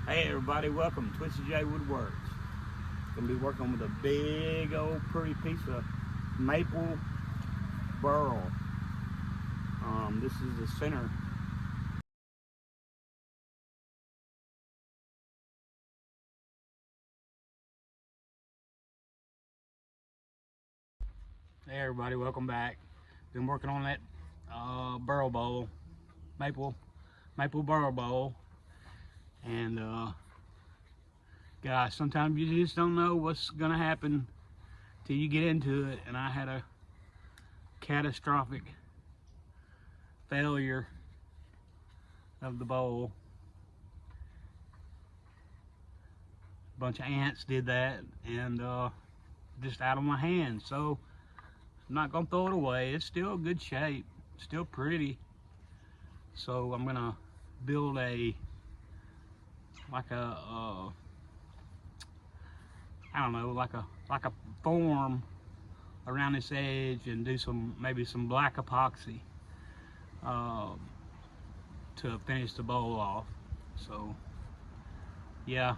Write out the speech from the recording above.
Hey everybody, welcome to Twisted J Woodworks. Gonna be working with a big old pretty piece of maple burl. This is the center. Hey everybody, welcome back. Been working on that burl bowl, maple burl bowl, and gosh, sometimes you just don't know what's gonna happen till you get into it. And I had a catastrophic failure of the bowl. A bunch of ants did that, and just out of my hands. So I'm not gonna throw it away. It's still good shape, still pretty. So I'm gonna build a I don't know, like a form around this edge and do maybe some black epoxy to finish the bowl off. So yeah,